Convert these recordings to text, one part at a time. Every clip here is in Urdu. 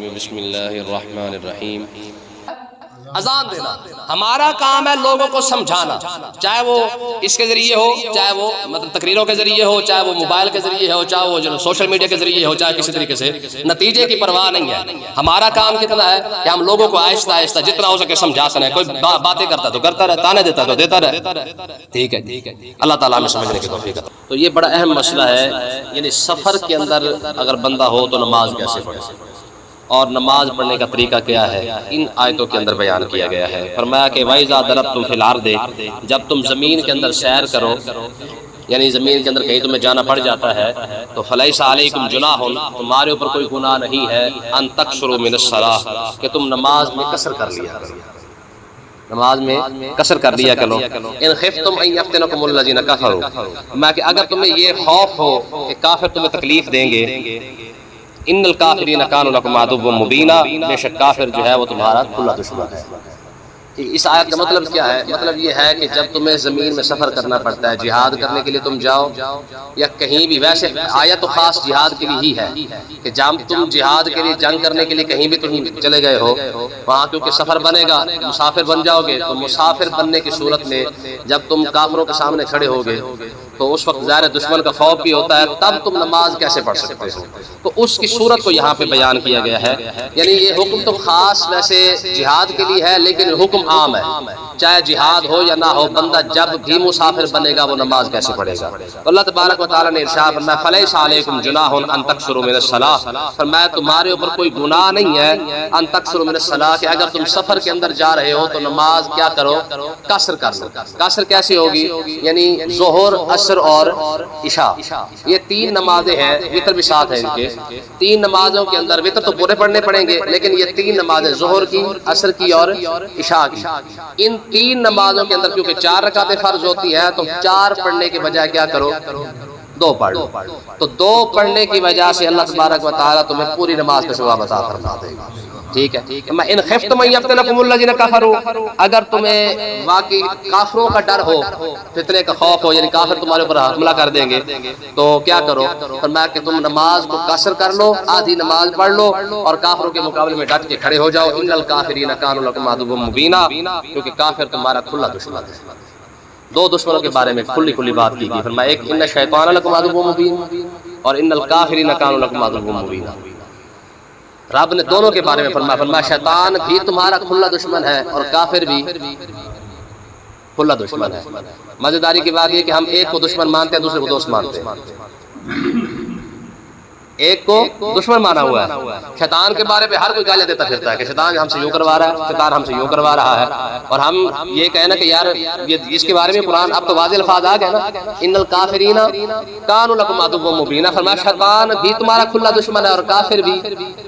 بسم اللہ الرحمن الرحیم۔ اذان دینا ہمارا کام ہے لوگوں کو سمجھانا، چاہے وہ اس کے ذریعے ہو، چاہے وہ مطلب تقریروں کے ذریعے ہو، چاہے وہ موبائل کے ذریعے ہو، چاہے وہ سوشل میڈیا کے ذریعے ہو، چاہے کسی طریقے سے، نتیجے کی پرواہ نہیں ہے۔ ہمارا کام کتنا ہے کہ ہم لوگوں کو آہستہ آہستہ جتنا ہو سکے سمجھا سکیں۔ کوئی باتیں کرتا تو کرتا رہے، تانے دیتا تو دیتا رہے، ٹھیک ہے۔ اللہ تعالیٰ ہمیں سمجھنے کی توفیق عطا۔ تو یہ بڑا اہم مسئلہ ہے، یعنی سفر کے اندر اگر بندہ ہو تو نماز کیسے پڑھے اور نماز پڑھنے کا طریقہ کیا ہے، ان آیتوں کے اندر بیان کیا گیا ہے۔ فرمایا کہ وَإِذَا ضَرَبْتُمْ فِي الْأَرْضِ، جب تم زمین کے اندر سیر کرو، یعنی زمین کے اندر کہیں تمہیں جانا پڑ جاتا ہے، تو فَلَيْسَ عَلَيْكُمْ جُنَاحٌ، تمہارے اوپر کوئی گناہ نہیں ہے، أَن تَقْصُرُوا مِنَ الصَّلَاةِ، کہ تم نماز میں قصر کر لیا کرو، نماز میں قصر کر لیا کرو۔ ان خفتم ان یفتنکم الذین کفروا، میں کہ اگر تمہیں یہ خوف ہو کہ کافر تمہیں تکلیف دیں گے، ان الکافرین کانوا لکم عدوا مبینا، بے شک کافر جو ہے وہ تمہارا کھلا دشمن ہے۔ اس آیت کا مطلب کیا ہے؟ مطلب یہ ہے کہ جب تمہیں زمین میں سفر کرنا پڑتا ہے، جہاد کرنے کے لیے تم جاؤ یا کہیں بھی، ویسے آیت تو خاص جہاد کے لیے ہی ہے کہ جب تم جہاد کے لیے جنگ کرنے کے لیے کہیں بھی تم چلے گئے ہو، وہاں کیونکہ سفر بنے گا، مسافر بن جاؤ گے، تو مسافر بننے کی صورت میں جب تم کافروں کے سامنے کھڑے ہوگے تو اس وقت ظاہر دشمن کا خوف بھی ہوتا ہے، تب تم نماز کیسے پڑھ سکتے ہو؟ تو اس کی صورت کو یہاں پہ بیان کیا گیا ہے۔ یعنی یہ حکم تو خاص ویسے جہاد کے لیے ہے، لیکن حکم عام ہے، چاہے جہاد ہو یا نہ ہو، بندہ جب بھی مسافر بنے گا وہ نماز کیسے پڑھے گا؟ تو اللہ تبارک و تعالیٰ نے ارشاد فرمایا فَلَيْسَ عَلَيْكُمْ جُنَاحٌ أَن تَقْصُرُوا مِنَ الصَّلَاةِ، فرمایا تمہارے اوپر کوئی گناہ نہیں ہے، أَن تَقْصُرُوا مِنَ الصَّلَاةِ، کہ اگر تم سفر کے اندر جا رہے ہو تو نماز کیا کرو؟ قصر کر لو۔ قصر کیسی ہوگی؟ یعنی ظہر، عصر اور عشاء، یہ تین نمازیں ہیں، وتر بھی ساتھ ہے ان کے۔ تین نمازوں کے اندر وتر تو پورے پڑھنے پڑیں گے، لیکن یہ تین نمازیں ظہر کی، عصر کی اور عشاء کی، ان تین نمازوں کے اندر کیونکہ 4 رکعتیں فرض ہوتی ہیں تو 4 پڑھنے کے بجائے کیا کرو؟ 2 پڑھ لو۔ تو 2 پڑھنے کی وجہ سے اللہ تبارک و تعالیٰ تمہیں پوری نماز کا ثواب عطا فرما دے گا، ٹھیک ہے۔ ان خفتم ان یفتنکم الذین کفروا، اگر تمہیں واقعی کافروں کا ڈر ہو، فتنے کا خوف ہو، یعنی کافر تمہارے اوپر حملہ کر دیں گے، تو کیا کرو؟ فرمایا کہ تم نماز کو قصر کر لو، آدھی نماز پڑھ لو اور کافروں کے مقابلے میں ڈٹ کے کھڑے ہو جاؤ۔ ان الکافرین کانوا لکم عدوا مبینا، کیونکہ کافر تمہارا کھلا دشمن ہے۔ 2 دشمنوں کے بارے میں کھلی بات کی گئی، فرمایا ایک ان الشیطان لکم عدو مبین اور ان الکافرین کانوا لکم عدوا مبینا۔ رب نے دونوں کے بارے میں فرمایا شیطان بھی تمہارا کھلا دشمن ہے اور کافر بھی کھلا دشمن ہے۔ مزیداری کی بات یہ کہ ہم ایک کو دشمن مانتے ہیں، دوسرے کو دوست مانتے ہیں۔ ایک کو دشمن مانا ہوا ہے، شیطان کے بارے میں ہر کوئی گالیاں دیتا پھرتا ہے کہ شیطان ہم سے یوں کروا رہا ہے، شیطان ہم سے یوں کروا رہا ہے، اور ہم یہ کہنا کہ یار اس کے بارے میں قرآن اب تو واضح الفاظ آ گئے نا، ان الکافرین کانوا لکم عدوا مبینا، فرمایا شیطان بھی تمہارا کھلا دشمن ہے اور کافر بھی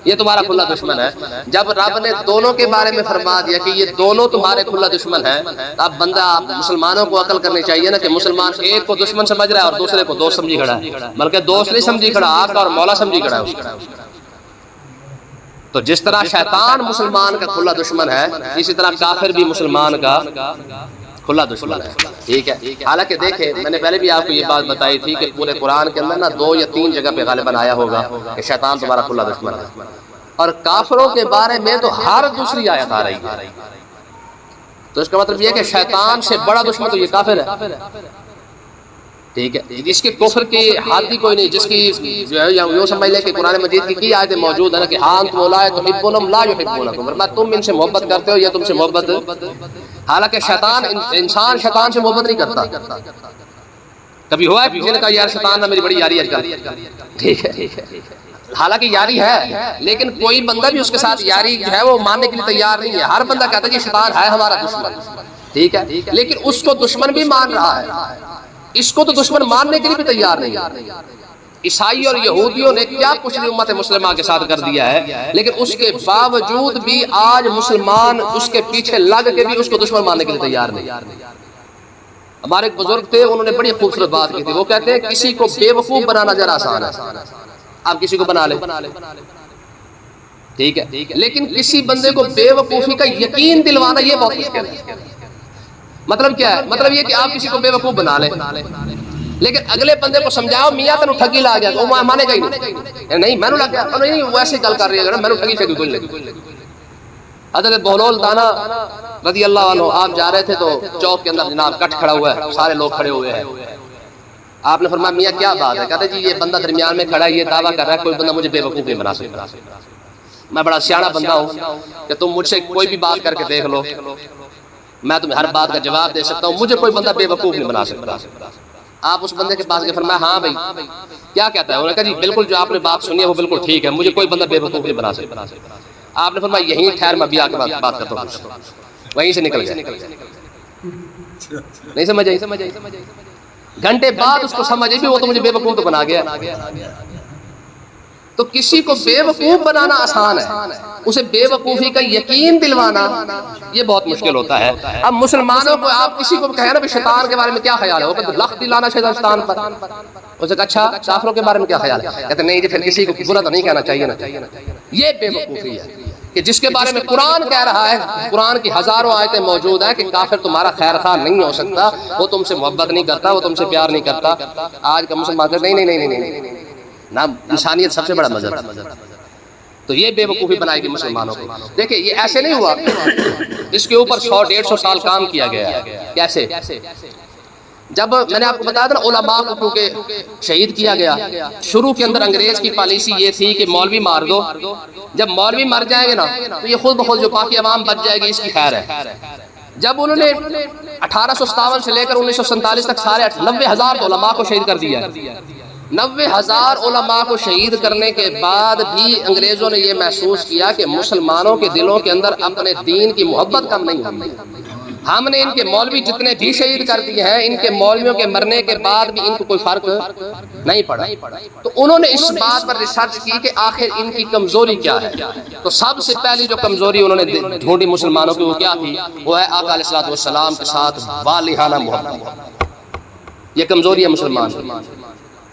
یہ تمہارا کھلا دشمن ہے۔ جب رب نے دونوں کے بارے میں فرما دیا کہ یہ دونوں تمہارے کھلا دشمن ہیں، اب بندہ مسلمانوں کو عقل کرنی چاہیے نا کہ مسلمان ایک کو دشمن سمجھ رہا ہے اور دوسرے کو دوست سمجھی کھڑا ہے، بلکہ دوست نہیں سمجھی کھڑا، آقا اور مولا سمجھی کھڑا ہے اس کا۔ تو جس طرح شیطان مسلمان کا کھلا دشمن ہے، اسی طرح کافر بھی مسلمان کا کھلا دشمن ہے، ٹھیک ہے۔ حالانکہ دیکھیں میں نے پہلے بھی آپ کو یہ بات بتائی تھی کہ پورے قرآن کے اندر نا 2 یا 3 جگہ پہ غالباً آیا ہوگا کہ شیطان تمہارا کھلا دشمن ہے، اور کافروں کے بارے میں تو ہر دوسری آیت آ رہی ہے۔ تو اس کا مطلب یہ ہے کہ شیطان سے بڑا دشمن تو یہ کافر ہے، ٹھیک ہے۔ جس کے کفر کی حد ہی کوئی نہیں، جس کی یوں سمجھ لیں کہ قرآن مجید کی آیتیں موجود ہیں کہ ہاں انتم اولئک تحبونہم لا یحبونکم، فرمایا تم ان سے محبت کرتے ہو یا تم سے محبت، حالانکہ انسان شیطان سے محبت نہیں کرتا۔ کبھی ہوا ہے کسی نے کہا یار شیطان نہ میری بڑی یاری ہے، ٹھیک ہے، حالانکہ یاری ہے، لیکن کوئی بندہ بھی اس کے ساتھ یاری جو ہے وہ ماننے کے لیے تیار نہیں ہے۔ ہر بندہ کہتا ہے کہ شیطان ہے ہمارا دشمن، ٹھیک ہے، لیکن اس کو دشمن بھی مان رہا ہے، اس کو تو دشمن ماننے کے لیے بھی تیار نہیں ہے۔ عیسائی اور یہودیوں نے کیا کچھ نہیں امت مسلمہ کے ساتھ کر دیا ہے، لیکن اس کے باوجود بھی آج مسلمان اس کے پیچھے لگ کے بھی اس کو دشمن ماننے کے لیے تیار نہیں۔ ہمارے ایک بزرگ تھے، انہوں نے بڑی خوبصورت بات کی تھی، وہ کہتے ہیں کسی کو بے وقوف بنانا ذرا آسان ہے، آپ کسی کو بنا لیں، ٹھیک ہے، لیکن کسی بندے کو بے وقوفی کا یقین دلوانا یہ بہت مشکل ہے۔ مطلب کیا ہے؟ مطلب یہ کہ آپ کسی کو بے وقوف بنا لیں، لیکن اگلے بندے کو سمجھاؤ میاں تینوں ٹھگی لا گیا تو وہ مانے گا ہی نہیں میں لگ گیا نہیں وہ ایسے گل کر رہی ہے میں ٹھگی شگی کوئی لگی. حضرت بہلول دانا رضی اللہ عنہ آپ جا رہے تھے تو چوک کے اندر جناب کٹ کھڑا ہوا ہے, سارے لوگ کھڑے ہوئے ہیں. آپ نے فرمایا میاں کیا بات ہے؟ کہتے جی یہ بندہ درمیان میں کھڑا ہے یہ دعویٰ کر رہا ہے کوئی بندہ مجھے بے وقوف نہیں بنا سکتا. میں بڑا سیاڑا بندہ ہوں کہ تم مجھ سے کوئی بھی بات کر کے دیکھ لو میں تمہیں ہر بات کا جواب دے سکتا ہوں, مجھے کوئی بندہ بے وقوف نہیں بنا سکتا. آپ اس بندے کے پاس گئے فرمایا ہاں بھائی کیا کہتا ہے؟ انہوں نے کہا جی بالکل جو آپ نے بات سنی ہے وہ بالکل ٹھیک ہے, مجھے کوئی بندہ بے وقوف نہیں بنا سکتا. آپ نے فرمایا یہیں ٹھہر میں بھی آ کے بات کرتا ہوں. وہیں سے نکل گئے. نہیں سمجھ آئی؟ گھنٹے بعد اس کو سمجھ آئی وہ تو مجھے بے وقوف تو بنا گیا. تو کسی کو بے وقوف بنانا آسان ہے, اسے بے وقوفی کا یقین دلوانا یہ بہت مشکل ہوتا ہے. اب مسلمانوں کو آپ کسی کو کہیں نا بھی شیطان کے بارے میں کیا خیال ہے, وہ کہتے لخت دلانا شیطان پر. اسے کہا اچھا کافروں کے بارے میں کیا خیال ہے؟ کہتے نہیں جی پھر کسی کو برا تو نہیں کہنا چاہیے نا. یہ بے وقوفی ہے کہ جس کے بارے میں قرآن کہہ رہا ہے, قرآن کی ہزاروں آیتیں موجود ہیں کہ کافر تمہارا خیر خواہ نہیں ہو سکتا, وہ تم سے محبت نہیں کرتا, وہ تم سے پیار نہیں کرتا. آج کا مسلمان کہتے نہیں نا انسانیت سب سے بڑا مذہب ہے. تو یہ بے وقوفی بنائے گی مسلمانوں کو. دیکھیں یہ ایسے نہیں ہوا, اس کے اوپر 100-150 سال کام کیا گیا ہے. کیسے؟ جب میں نے آپ کو بتایا تھا نا علماء کو کیونکہ شہید کیا گیا, شروع کے اندر انگریز کی پالیسی یہ تھی کہ مولوی مار دو, جب مولوی مر جائیں گے نا تو یہ خود بخود جو باقی عوام بچ جائے گی اس کی خیر ہے. جب انہوں نے 1857 سے لے کر 1947 تک سارے 90,000 علماء کو شہید کر دیا. 90,000 علماء کو شہید کرنے کے بعد بھی انگریزوں نے یہ محسوس کیا کہ مسلمانوں کے دلوں کے اندر اپنے دین کی محبت کم نہیں ہوئی. ہم نے ان کے مولوی جتنے بھی شہید کر دیے ہیں, ان کے مولویوں کے مرنے کے بعد بھی ان کو کوئی فرق نہیں پڑا. تو انہوں نے اس بات پر ریسرچ کی کہ آخر ان کی کمزوری کیا ہے. تو سب سے پہلی جو کمزوری انہوں نے ڈھونڈی مسلمانوں کی وہ کیا تھی؟ وہ ہے آقا علیہ الصلوۃ والسلام کے ساتھ والہانہ محبت. یہ کمزوری ہے مسلمان.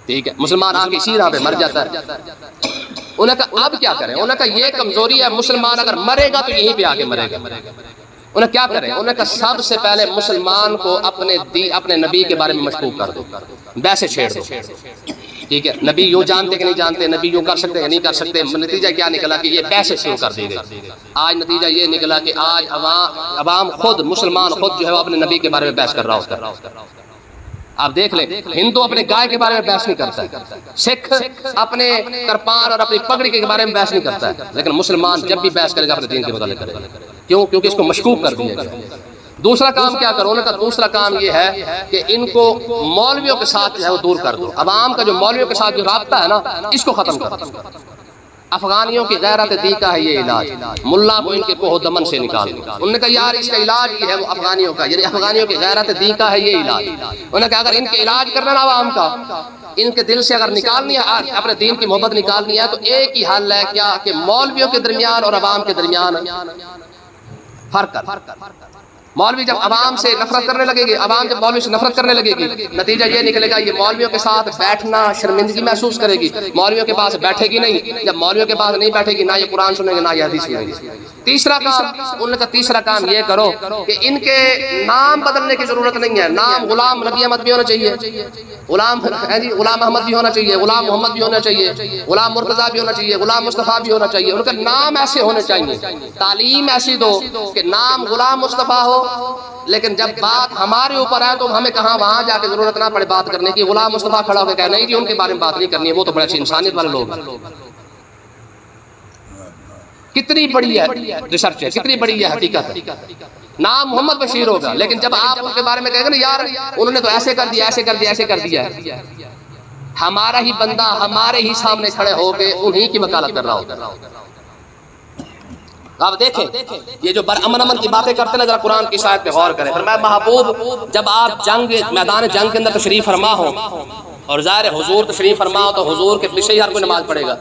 ٹھیک ہے, مسلمان آ کے اسی راہ پہ مر جاتا ہے. انہوں نے کہا اب کیا کریں؟ انہوں نے کہا یہ کمزوری ہے, مسلمان اگر مرے گا تو یہیں پہ آ کے مرے گا. انہوں نے کیا کریں؟ انہوں نے کہا سب سے پہلے مسلمان کو اپنے نبی کے بارے میں مشکوک کر دو, ویسے چھیڑ دو. ٹھیک ہے, نبی یوں جانتے کہ نہیں جانتے, نبی یوں کر سکتے کہ نہیں کر سکتے. نتیجہ کیا نکلا کہ یہ پیسے شروع کر دی گئی. آج نتیجہ یہ نکلا کہ آج عوام خود مسلمان خود جو ہے وہ اپنے نبی کے بارے میں بحث کر رہا ہوتا ہے. آپ دیکھ لیں ہندو اپنے گائے کے بارے میں بحث نہیں کرتا ہے, سکھ اپنے کرپان اور اپنی پگڑی کے بارے میں بحث نہیں کرتا ہے, لیکن مسلمان جب بھی بحث کرے گا اپنے دین کے متعلق کرے گا. کیوں؟ کیونکہ اس کو مشکوک کر دیا گیا. دوسرا کام کیا کرو؟ انہوں نے کہا دوسرا کام یہ ہے کہ ان کو مولویوں کے ساتھ جو ہے وہ دور کر دو. عوام کا جو مولویوں کے ساتھ جو رابطہ ہے نا اس کو ختم کر دو. افغانیوں کی غیرت دی کا ہے یہ علاج, ملا کو ان کے کوہ دمن سے نکال دو. انہوں نے کہا یار اس کا علاج یہ ہے وہ افغانیوں کا, یعنی افغانیوں کی غیرت دی کا ہے یہ علاج. انہوں نے کہا اگر ان کے علاج کرنا نا عوام کا, ان کے دل سے اگر نکالنی ہے اپنے دین کی محبت نکالنی ہے تو ایک ہی حل ہے کیا کہ مولویوں کے درمیان اور عوام کے درمیان فرق کر. مولوی جب عوام سے نفرت کرنے لگے گی, عوام جب مولوی سے نفرت کرنے لگے گی, نتیجہ یہ نکلے گا یہ مولویوں کے ساتھ بیٹھنا شرمندگی محسوس کرے گی, مولویوں کے پاس بیٹھے گی نہیں. جب مولویوں کے پاس نہیں بیٹھے گی نہ یہ قرآن سنیں گے نہ یہ حدیث سنیں گے. تیسرا کام انہوں نے کہا تیسرا کام یہ کرو کہ ان کے نام بدلنے کی ضرورت نہیں ہے. نام غلام نبی احمد بھی ہونا چاہیے, غلام احمد بھی ہونا چاہیے, غلام محمد بھی ہونا چاہیے, غلام مرتضیٰ بھی ہونا چاہیے, غلام مصطفیٰ بھی ہونا چاہیے. ان کے نام ایسے ہونے چاہیے, تعلیم ایسی دو کہ نام غلام مصطفیٰ ہو, لیکن جب بات ہمارے اوپر ہے تو ہمیں کہاں وہاں جا کے ضرورت نہ پڑے بات کرنے کی. غلام مصطفیٰ کھڑا ہو کے کہہ نہیں جی ان کے بارے میں بات نہیں کرنی ہے, وہ تو بڑے اچھی انسانیت والے لوگ ہیں. کتنی بڑی ہے ریسرچ ہے, کتنی بڑی ہے حقیقت ہے. نام محمد بشیر ہوگا لیکن جب آپ ان کے بارے میں کہیں گے نا یار انہوں نے تو ایسے کر دیا ایسے کر دیا ایسے کر دیا, ہمارا ہی بندہ ہمارے ہی سامنے کھڑے ہو کے انہی کی وکالت کر رہا ہوگا. آپ دیکھیں یہ جو امن کی باتیں کرتے ہیں ذرا قرآن کی آیت پہ غور کریں. فرمایا محبوب جب آپ میدان جنگ کے اندر تشریف فرما ہو, اور ظاہر حضور تشریف فرما ہو تو حضور کے پیچھے ہی ہر کوئی نماز پڑھے گا,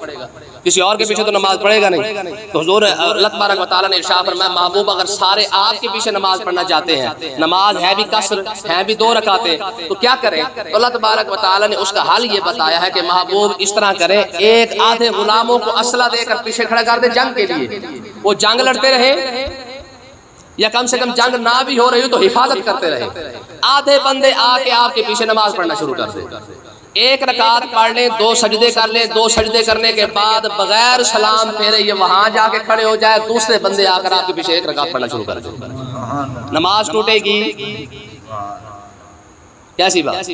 کسی اور کے پیچھے تو نماز پڑھے گا نہیں. تو حضور اللہ تبارک و تعالیٰ نے ارشاد فرمایا محبوب اگر سارے آپ کے پیچھے نماز پڑھنا چاہتے ہیں, نماز ہے بھی قصر ہے بھی 2 رکعتیں, تو کیا کریں؟ تو اللہ تبارک و تعالیٰ نے اس کا حل یہ بتایا ہے کہ محبوب اس طرح کریں, ایک آدھے غلاموں کو اسلحہ دے کر پیچھے کھڑا کر دے جنگ کے لیے, وہ جنگ لڑتے رہے, یا کم سے کم جنگ نہ بھی ہو رہی ہو تو حفاظت کرتے رہے. آدھے بندے آ کے آپ کے پیچھے نماز پڑھنا شروع کر دیں, ایک رکعت پڑھ لیں, 2 سجدے کر لیں, 2 سجدے کرنے کے بعد بغیر سلام پھیرے یہ وہاں جا کے کھڑے ہو جائے, دوسرے بندے آ کر آپ کے پیچھے ایک رکعت پڑھنا شروع کر دیں, نماز ٹوٹے گی. کیسی بات؟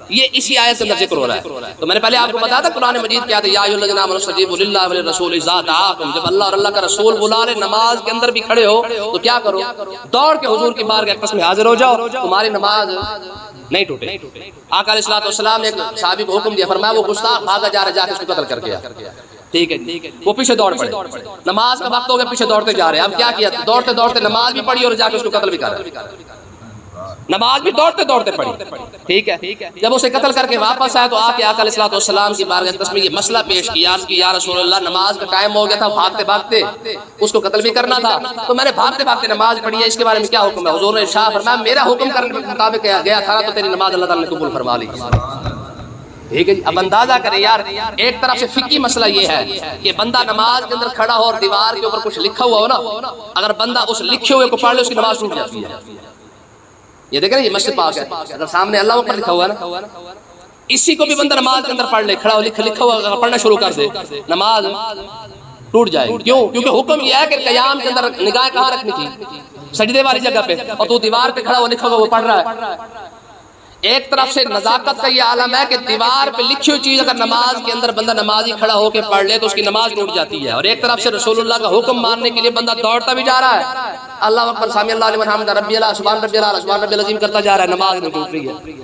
یہ اسی آیت کے اندر ذکر ہو رہا ہے. تو میں نے پہلے آپ کو بتایا تھا قرآن مجید کیا تھا, یا ایھا الذین آمنوا استجیبوا للہ وللرسول اذا دعاکم. جب اللہ اور اللہ کا رسول بلا لے, نماز کے اندر بھی کھڑے ہو تو کیا کرو, دوڑ کے حضور کی بارگاہ اقدس میں حاضر ہو جاؤ, تمہاری نماز نہیں ٹوٹے. آقا علیہ الصلوۃ والسلام نے ایک صحابی کو حکم دیا, فرمایا وہ گستاخ بھاگا جا رہا ہے, جا کے اس کو قتل کر کے آ. ٹھیک ہے, وہ پیچھے دوڑ پڑے, نماز کا وقت ہو گیا, پیچھے دوڑتے جا رہے ہیں. اب کیا کیا, دوڑتے دوڑتے نماز بھی پڑھی اور جا کے اس کو قتل بھی کر رہے, نماز بھی دوڑتے دوڑتے پڑھی. ٹھیک ہے, جب اسے قتل کر کے واپس آئے تو آپ آقا علیہ الصلوۃ والسلام کی بارگاہ اقدس میں یہ مسئلہ پیش کیا, عرض کی یا رسول اللہ نماز کا ٹائم ہو گیا تھا, بھاگتے بھاگتے اس کو قتل بھی کرنا تھا, تو میں نے بھاگتے بھاگتے نماز پڑھی ہے, اس کے بارے میں کیا حکم ہے؟ حضور نے ارشاد فرمایا میرا حکم کرنے کے مطابق گیا تھا تو تیری نماز اللہ تعالیٰ نے قبول فرما لی. ٹھیک ہے جی. اب اندازہ کریں یار, ایک طرف سے فقہی مسئلہ یہ ہے کہ بندہ نماز کے اندر کھڑا ہو اور دیوار کے اوپر کچھ لکھا ہوا ہو نا, اگر بندہ اس لکھے ہوئے کو پڑھ لے اس کی نماز ٹوٹ جاتی ہے. یہ دیکھیں یہ مسجد پاک ہے, اگر سامنے اللہ اوپر لکھا ہوا ہے نا, اسی کو بھی بندہ نماز کے اندر پڑھ لے, کھڑا ہو لکھا ہوا پڑھنا شروع کر دے, نماز ٹوٹ جائے گی. کیوں؟ کیونکہ حکم یہ ہے کہ قیام کے اندر نگاہ کہاں رکھنی تھی, سجدے والی جگہ پہ, اور تو دیوار پہ کھڑا ہوا لکھا ہوا وہ پڑھ رہا ہے. ایک طرف سے نزاکت کا یہ عالم ہے کہ دیوار پہ لکھی ہوئی چیز اگر نماز کے اندر بندہ نمازی کھڑا ہو کے پڑھ لے تو اس کی نماز ٹوٹ جاتی ہے, اور ایک طرف سے رسول اللہ کا حکم ماننے کے لیے بندہ دوڑتا بھی جا رہا ہے, اللہ اکبر سامی اللہ لمن حمدہ ربی اللہ سبحان ربی اللہ سبحان ربی العظیم کرتا جا رہا ہے, نماز نہیں ٹوٹ رہی ہے.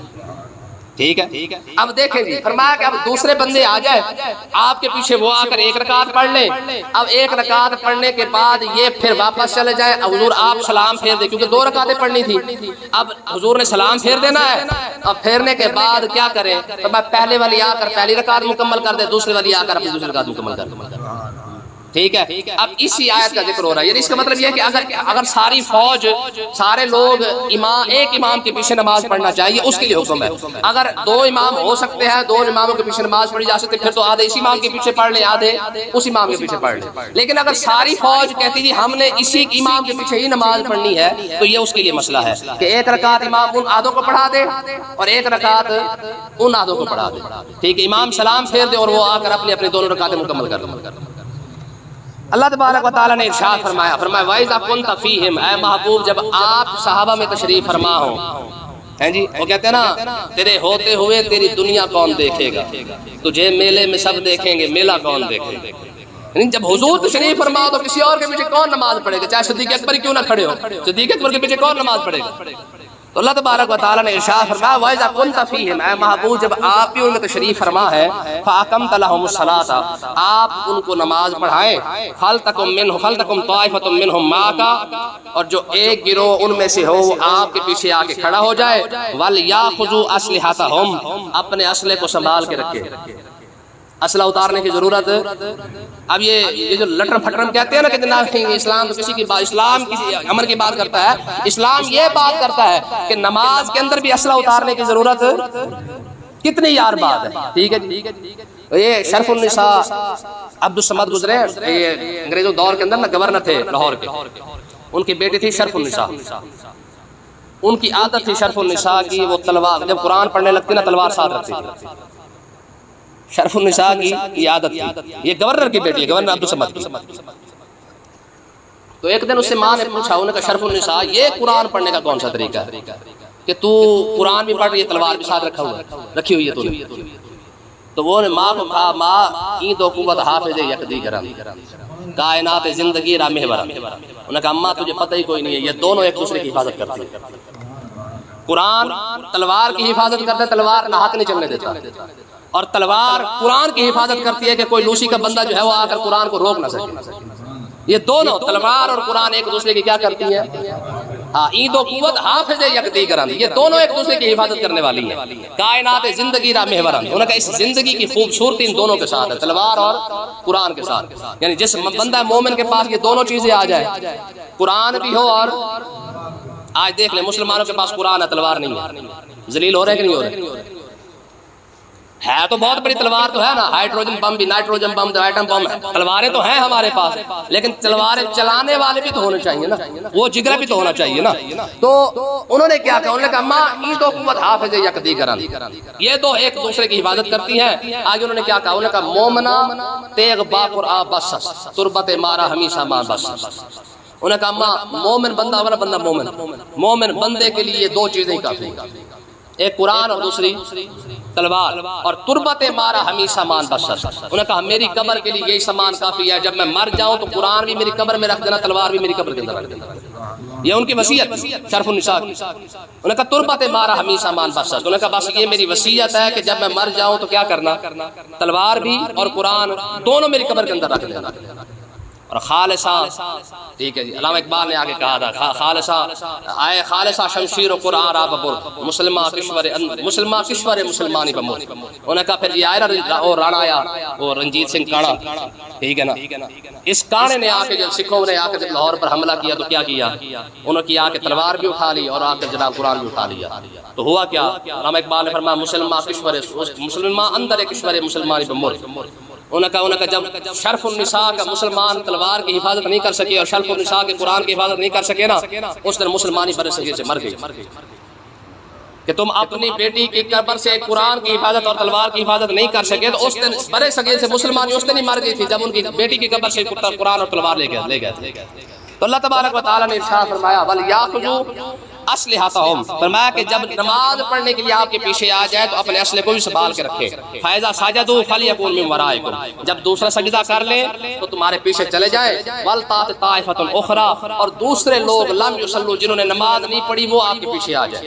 ٹھیک ہے, اب دیکھیں جی, فرمایا کہ اب دوسرے بندے آ جائے آپ کے پیچھے, وہ آ کر ایک رکعت پڑھ لیں. اب ایک رکعت پڑھنے کے بعد یہ پھر واپس چلے جائے, حضور آپ سلام پھیر دیں, کیونکہ 2 رکعتیں پڑھنی تھی. اب حضور نے سلام پھیر دینا ہے, اب پھیرنے کے بعد کیا کریں, پہلے والی آ کر پہلی رکعت مکمل کر دے, دوسرے والی آ کر اپنی دوسری رکعت مکمل کر دے. ٹھیک ہے, اب اسی آیت کا ذکر ہو رہا ہے. یعنی اس کا مطلب یہ ہے کہ اگر ساری فوج, سارے لوگ ایک امام کے پیچھے نماز پڑھنا چاہیے, اس کے لیے حکم ہے. اگر 2 امام ہو سکتے ہیں, 2 اماموں کے پیچھے نماز پڑھی جا سکتے, پھر تو آدھے اس امام کے پیچھے پڑھ لیں, آدھے اس امام کے پیچھے پڑھ لیں. لیکن اگر ساری فوج کہتی ہے ہم نے اسی امام کے پیچھے ہی نماز پڑھنی ہے, تو یہ اس کے لیے مسئلہ ہے کہ ایک رکعت امام ان آدھوں کو پڑھا دے اور ایک رکعت ان آدھوں کو پڑھا دے. ٹھیک ہے, امام سلام پھیر دے اور وہ آ کر اپنی دونوں رکعتیں مکمل کر دیں. اللہ تبارک و تعالیٰ نے ارشاد فرمایا وَإِذَا كُنْتَ فِيهِمْ, اے محبوب جب آپ صحابہ میں تشریف فرما ہو, ہیں جی, وہ کہتے ہیں نا تیرے ہوتے ہوئے تیری دنیا کون دیکھے گا, تجھے میلے میں سب دیکھیں گے, میلہ کون دیکھے گا. یعنی جب حضور تشریف فرما تو کسی اور کے پیچھے کون نماز پڑھے گا, چاہے صدیق اکبر کیوں نہ کھڑے ہو, صدیق اکبر کے پیچھے کون نماز پڑھے گا. تو اللہ تبارک و تعالیٰ نے ارشاد فرمایا وَإِذَا كُنْتَ فِيهِمْ, اے محبوب جب آپ بھی ان میں تشریف فرما ہے, فَأَقَمْتَ لَهُمُ الصَّلَاةَ, آپ ان کو نماز پڑھائیں, فَلْتَكُمْ طَائِفَةٌ مِّنْهُمْ مَعَكَ, اور جو ایک گروہ ان میں سے ہو آپ کے پیچھے آ کے کھڑا ہو جائے, وَلْيَأْخُذُوا أَسْلِحَتَهُمْ, اپنے اسلحے کو سنبھال کے رکھے. اسلحہ اتارنے کی ضرورت. اب یہ جو لٹر پھٹر کہتے ہیں نا کہ اسلام تو کسی کی بات, اسلام کسی امر کی بات کرتا ہے, اسلام یہ بات کرتا ہے کہ نماز کے اندر بھی اسلحہ اتارنے کی ضرورت کتنی یار بات ہے. ٹھیک ہے, یہ شرف النساء عبد الصمد گزرے, یہ انگریزوں دور کے اندر نا گورنر تھے لاہور کے, ان کی بیٹی تھی شرف النساء, ان کی عادت تھی شرف النساء کی, وہ تلوار جب قرآن پڑھنے لگتی نا تلوار ساتھ رکھتی تھی. شرف النساء کی عادت تھی, یہ گورنر کی بیٹی ہے, گورنر عبد الصمد کی. تو ایک دن اس سے ماں نے پوچھا, انہوں نے کہا شرف النساء یہ قرآن پڑھنے کا کون سا طریقہ ہے کہ تو قرآن بھی پڑھ رہی ہے, تلوار بھی ساتھ رکھی ہوئی ہے تو نے. تو وہ نے ماں کو کہا ماں این دو قوت حافظ یکدی گرم, کائنات زندگی را محور. انہوں نے کہا اماں تجھے پتہ ہی کوئی نہیں ہے, یہ دونوں ایک دوسرے کی حفاظت کرتے ہیں. قرآن تلوار کی حفاظت کرتا ہے, تلوار نہ ہاتھ نہیں چلنے دیتا, اور تلوار قرآن کی حفاظت کرتی ہے کہ کوئی لوسی کا بندہ جو ہے وہ آ کر قرآن کو روک نہ سکے. یہ دونوں تلوار اور قرآن ایک دوسرے کی کیا کرتی ہیں, این دو قوت حافظ یکدی گرم, یہ دونوں ایک دوسرے کی حفاظت کرنے والی ہیں. کائنات زندگی را محور, انہوں نے کہا اس زندگی کی خوبصورتی ان دونوں کے ساتھ ہے, تلوار اور قرآن کے ساتھ. یعنی جس بندہ مومن کے پاس یہ دونوں چیزیں آ جائے, قرآن بھی ہو, اور آج دیکھ لیں مسلمانوں کے پاس قرآن ہے تلوار نہیں ہے, ذلیل ہو رہے کہ نہیں ہو رہے. ہے تو بہت بڑی تلوار تو ہے نا، ہائیڈروجن بم بھی، نائٹروجن بم، ایٹم بم ہے، تلواریں تو ہیں ہمارے پاس، لیکن تلواریں چلانے والے بھی تو ہونے چاہیے نا، وہ جگرا بھی تو ہونا چاہیے نا۔ تو انہوں نے کیا کہا، انہوں نے کہا ماں ای تو قوت حافظ یکدی کرن، یہ دو ایک دوسرے کی حفاظت کرتی ہیں۔ آگے انہوں نے کیا کہا، انہوں نے کہا مومنا تیغ باقر آ بسس تربت مارا ہمیشہ ماں بسس۔ انہوں نے کہا ماں مومن بندہ والا بندہ مومن بندے کے لیے دو چیزیں کافی ہیں، ایک قرآن اور دوسری تلوار، اور تربت مارا ہمیشہ مان بسس۔ انہوں نے کہا میری قبر کے لیے یہی سامان کافی ہے، جب میں مر جاؤں تو قرآن بھی میری قبر میں رکھ دینا، تلوار بھی میری قبر کے اندر رکھ دینا۔ یہ ان کی وصیت شرف النساء کی۔ انہوں نے کہا تربت مارا ہمیشہ مان بسس، انہوں نے کہا بس یہ میری وصیت ہے کہ جب میں مر جاؤں تو کیا کرنا، تلوار بھی اور قرآن دونوں میری قبر کے اندر رکھ دینا۔ اور خالصہ، ٹھیک ہے جی، علامہ اقبال نے آگے کہا تھا خالصہ آئے خالصہ شمشیر و قرآن را ببر مسلمہ کشور مسلمانی بمور۔ انہوں نے کہا پھر یہ آئے اور رانایا وہ رنجیت سنگھ کاڑا، ٹھیک ہے نا، اس کاڑے نے آ کے جب سکھوں نے آ کے جب لاہور پر حملہ کیا تو کیا کیا، انہوں نے آ کے تلوار بھی اٹھا لی اور آ کے جناب قرآن بھی اٹھا لیا۔ تو ہوا کیا، علامہ اقبال نے فرمایا مسلمہ اندر کشور مسلمانی بمور۔ انہوں نے کہا جب شرف النساء کا مسلمان تلوار کی حفاظت نہیں کر سکے اور شرف النساء کے قرآن کی حفاظت نہیں کر سکے نا، اس دن مسلمانی برے صغیر سے مر گئی کہ تم اپنی بیٹی کی قبر سے قرآن کی حفاظت اور تلوار کی حفاظت نہیں کر سکے، تو اس دن برے صغیر سے مسلمانی اس دن ہی مر گئی تھی جب ان کی بیٹی کی قبر سے قرآن اور تلوار لے گئے تھے۔ تو اللہ تبارک و تعالیٰ نے ارشاد فرمایا وَلْيَأْخُذُوا أَسْلِحَتَهُمْ، فرمایا کہ جب نماز پڑھنے کے لیے آپ کے پیچھے آ جائے تو اپنے اسلحے کو بھی سنبھال کے رکھے۔ فَإِذَا سَجَدُوا فَلْيَكُنْ مِنْ وَرَائِكُمْ، جب دوسرا سجدہ کر لے تو تمہارے پیچھے چلے جائے۔ وَلْتَأْتِ طَائِفَةٌ أُخْرَىٰ، اور دوسرے لوگ لم یصلوا جنہوں نے نماز نہیں پڑھی وہ آپ کے پیچھے آ جائے۔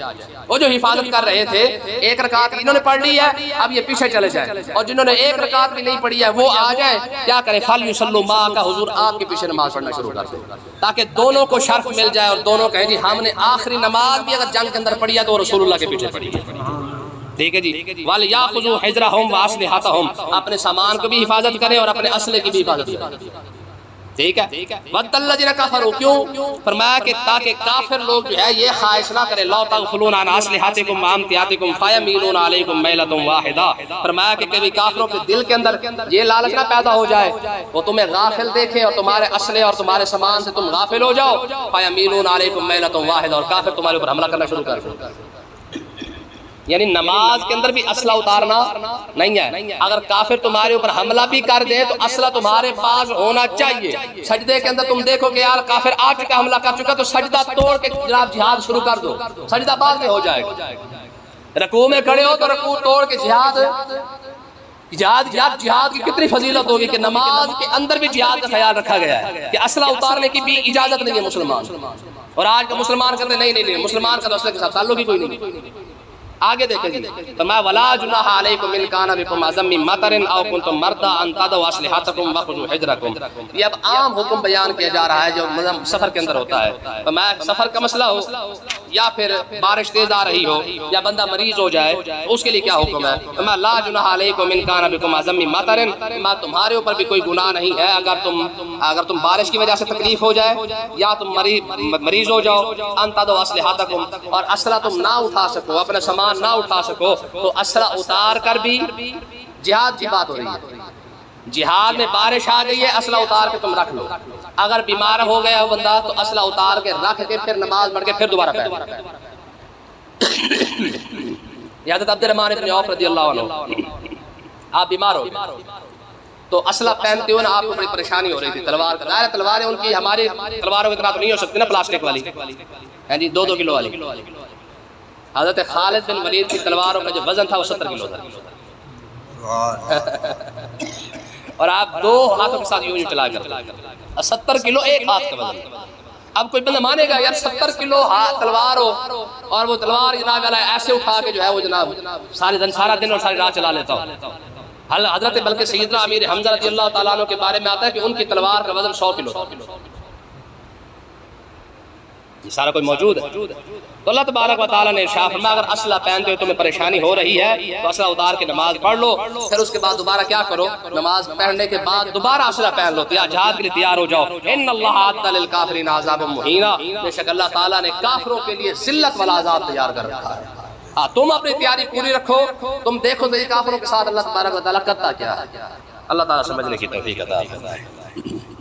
وہ جو حفاظت کر رہے تھے ایک رکعت انہوں نے پڑھ لی ہے، اب یہ پیچھے چلے جائے، اور جنہوں نے ایک رکعت بھی نہیں پڑھی ہے وہ آ جائے، کیا کرے فَلْيُصَلُّوا مَعَكَ، حضور آپ کے پیچھے نماز پڑھنا شروع کر دیں، تاکہ دونوں کو شرف مل جائے اور دونوں کہیں جی ہم نے آخری نماز بھی اگر جنگ کے اندر پڑھی ہے تو رسول اللہ کے پیچھے پڑھی ہے۔ ٹھیک ہے جی، وَلْيَأْخُذُوا حِذْرَهُمْ وَأَسْلِحَتَهُمْ، اپنے سامان کو بھی حفاظت کریں اور اپنے اسلحے کی بھی حفاظت کریں۔ ٹھیک ہے، وَدَّ الَّذِينَ كَفَرُوا، کیوں؟ فرمایا کہ تاکہ کافر لوگ جو ہے یہ خواہش نہ کرے لَوْ تَغْفُلُونَ عَنْ أَسْلِحَتِكُمْ وَأَمْتِعَتِكُمْ فَيَمِيلُونَ عَلَيْكُمْ مَيْلَةً وَاحِدَةً، فرمایا کہ کبھی کافروں کے دل کے اندر یہ لالچ نہ پیدا ہو جائے وہ تمہیں غافل دیکھیں اور تمہارے اسلحے اور تمہارے سامان سے تم غافل ہو جاؤ، فَيَمِيلُونَ عَلَيْكُمْ مَيْلَةً وَاحِدَةً، اور کافر تمہارے اوپر حملہ کرنا شروع کر دیں۔ یعنی نماز کے اندر بھی اسلحہ اتارنا نہیں ہے، اگر کافر تمہارے اوپر حملہ بھی کر دے تو اسلحہ تمہارے پاس ہونا چاہیے۔ سجدے کے اندر تم دیکھو کہ یار کافر آ چکا حملہ کر چکا تو سجدہ توڑ کے جناب جہاد شروع کر دو، سجدہ بعد میں ہو جائے گا۔ رکوع میں کھڑے ہو تو رکوع توڑ کے جہاد کی کتنی فضیلت ہوگی کہ نماز کے اندر بھی جہاد کا خیال رکھا گیا ہے کہ اسلحہ اتارنے کی بھی اجازت نہیں ہے مسلمان، اور آج کا مسلمان کہتے ہیں نہیں مسلمان کا تو اسلحے کے ساتھ تعلق ہی کوئی نہیں۔ آگے دیکھیں جی، فرمایا وَلَا جُنَاحَ عَلَيْكُمْ إِن كَانَ بِكُمْ أَذًى مِّن مَطَرٍ أَوْ كُنتُم مَرْضَىٰ أَن تَضَعُوا أَسْلِحَتَكُمْ وَخُذُوا حِذْرَكُمْ، یہ اب عام حکم بیان کیا جا رہا ہے جو سفر کے اندر ہوتا ہے۔ فرمایا سفر کا مسئلہ ہو یا پھر بارش تیز آ رہی ہو یا بندہ مریض ہو جائے اس کے لیے کیا حکم ہے؟ فرمایا لَا جُنَاحَ عَلَيْكُمْ إِن كَانَ بِكُمْ أَذًى مِّن مَطَرٍ، تمہارے اوپر بھی کوئی گناہ نہیں ہے اگر تم بارش کی وجہ سے تکلیف ہو جائے یا تم مریض ہو جاؤ، أن تَضَعُوا أسلحتكم، اور اسلحہ تم نہ اٹھا سکو، اپنا سامان نہ اٹھا سکو، تو اسلحہ اتار کر بھی جہاد کی بات ہو رہی ہے۔ جہاد میں بارش آ گئی ہے اسلحہ اتار کے تم رکھ لو، اگر بیمار ہو گیا ہو بندہ تو اسلحہ اتار کے رکھ کے پھر نماز پڑھ کے پھر دوبارہ پڑھ۔ حضرت عبد الرحمن بن عوف رضی اللہ عنہ، آپ بیمار ہو تو اسلحہ پہنتے ہوئے آپ کو بڑی پریشانی ہو رہی تھی، تلوار کا ظاہر تلواریں ان کی ہماری تلواروں کی طرح تو نہیں ہو سکتی نا، پلاسٹک والی ہیں جی، 2-2 کلو والی۔ حضرت خالد بن ولید کی تلواروں کا جو وزن تھا وہ 70 کلو تھا، اور آپ 2 ہاتھوں کے ساتھ یوں چلا کر 70 کلو ایک ہاتھ کا وزن۔ اب کوئی بندہ مانے گا یار 70 کلو تلوار ہو اور وہ تلوار جناب ایسے اٹھا کے جو ہے وہ جناب سارا دن اور ساری رات چلا لیتا ہو۔ حضرت بلکہ سیدنا امیر حمزہ رضی اللہ تعالیٰ عنہ کے بارے میں آتا ہے کہ ان کی تلوار کا وزن 100 کلو تھا۔ یہ سارا کوئی موجود ہے۔ تو اللہ تبارک و تعالیٰ نے ارشاد فرمایا اگر اسلحہ پہنتے ہوئے تمہیں پریشانی ہو رہی ہے تو اسلحہ اتار کے نماز پڑھ لو، پھر اس کے بعد دوبارہ کیا کرو، نماز پڑھنے کے بعد دوبارہ اسلحہ پہن لو، جہاد کے لیے تیار ہو جاؤ۔ ان اللہ اعد للکافرین عذابا مہینا، بے شک اللہ تعالیٰ نے کافروں کے لیے ذلت والا عذاب تیار کر رکھا ہے۔ ہاں تم اپنی تیاری پوری رکھو، تم دیکھو تو یہ کافروں کے ساتھ اللہ تبارک و تعالیٰ کرتا کیا ہے۔ اللہ تعالیٰ سمجھنے کی توفیق عطا فرمائے۔